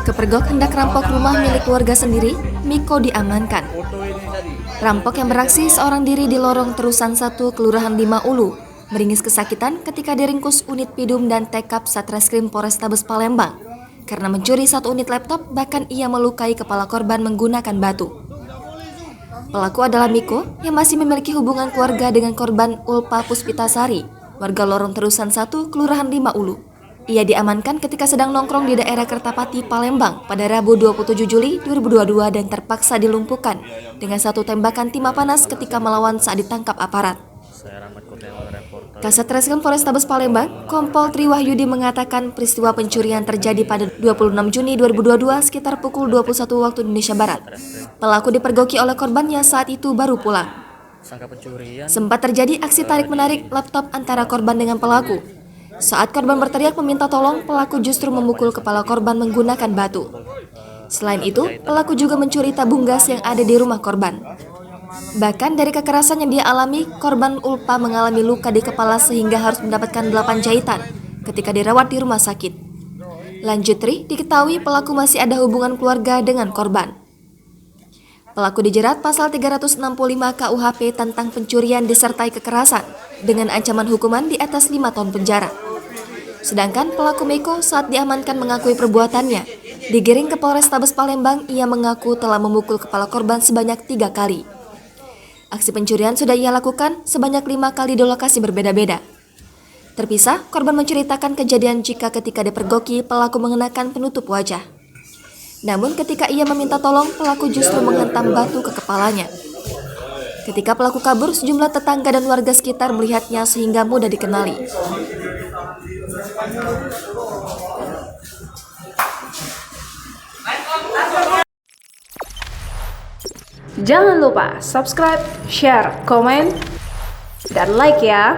Kepergok hendak rampok rumah milik keluarga sendiri, Miko diamankan. Rampok yang beraksi seorang diri di lorong Terusan 1 Kelurahan 5 Ulu meringis kesakitan ketika diringkus unit Pidum dan Tekap Satreskrim Polrestabes Palembang. Karena mencuri 1 unit laptop, bahkan ia melukai kepala korban menggunakan batu. Pelaku adalah Miko yang masih memiliki hubungan keluarga dengan korban Ulpa Puspitasari, warga lorong Terusan 1 Kelurahan 5 Ulu. Ia diamankan ketika sedang nongkrong di daerah Kertapati, Palembang pada Rabu 27 Juli 2022 dan terpaksa dilumpuhkan dengan 1 tembakan timah panas ketika melawan saat ditangkap aparat. Kasat Reskrim Polrestabes Palembang, Kompol Triwahyudi mengatakan peristiwa pencurian terjadi pada 26 Juni 2022 sekitar pukul 21 waktu Indonesia Barat. Pelaku dipergoki oleh korbannya saat itu baru pulang. Sempat terjadi aksi tarik-menarik laptop antara korban dengan pelaku. Saat korban berteriak meminta tolong, pelaku justru memukul kepala korban menggunakan batu. Selain itu, pelaku juga mencuri tabung gas yang ada di rumah korban. Bahkan dari kekerasan yang dia alami, korban Ulpa mengalami luka di kepala sehingga harus mendapatkan 8 jahitan ketika dirawat di rumah sakit. Lanjut Tri, diketahui pelaku masih ada hubungan keluarga dengan korban. Pelaku dijerat pasal 365 KUHP tentang pencurian disertai kekerasan dengan ancaman hukuman di atas 5 tahun penjara. Sedangkan pelaku Miko saat diamankan mengakui perbuatannya. Digiring ke Polrestabes Palembang, ia mengaku telah memukul kepala korban sebanyak 3 kali. Aksi pencurian sudah ia lakukan sebanyak 5 kali di lokasi berbeda-beda. Terpisah, korban menceritakan kejadian jika ketika dipergoki, pelaku mengenakan penutup wajah. Namun ketika ia meminta tolong, pelaku justru menghantam batu ke kepalanya. Ketika pelaku kabur, sejumlah tetangga dan warga sekitar melihatnya sehingga mudah dikenali. Jangan lupa subscribe, share, komen, dan like ya.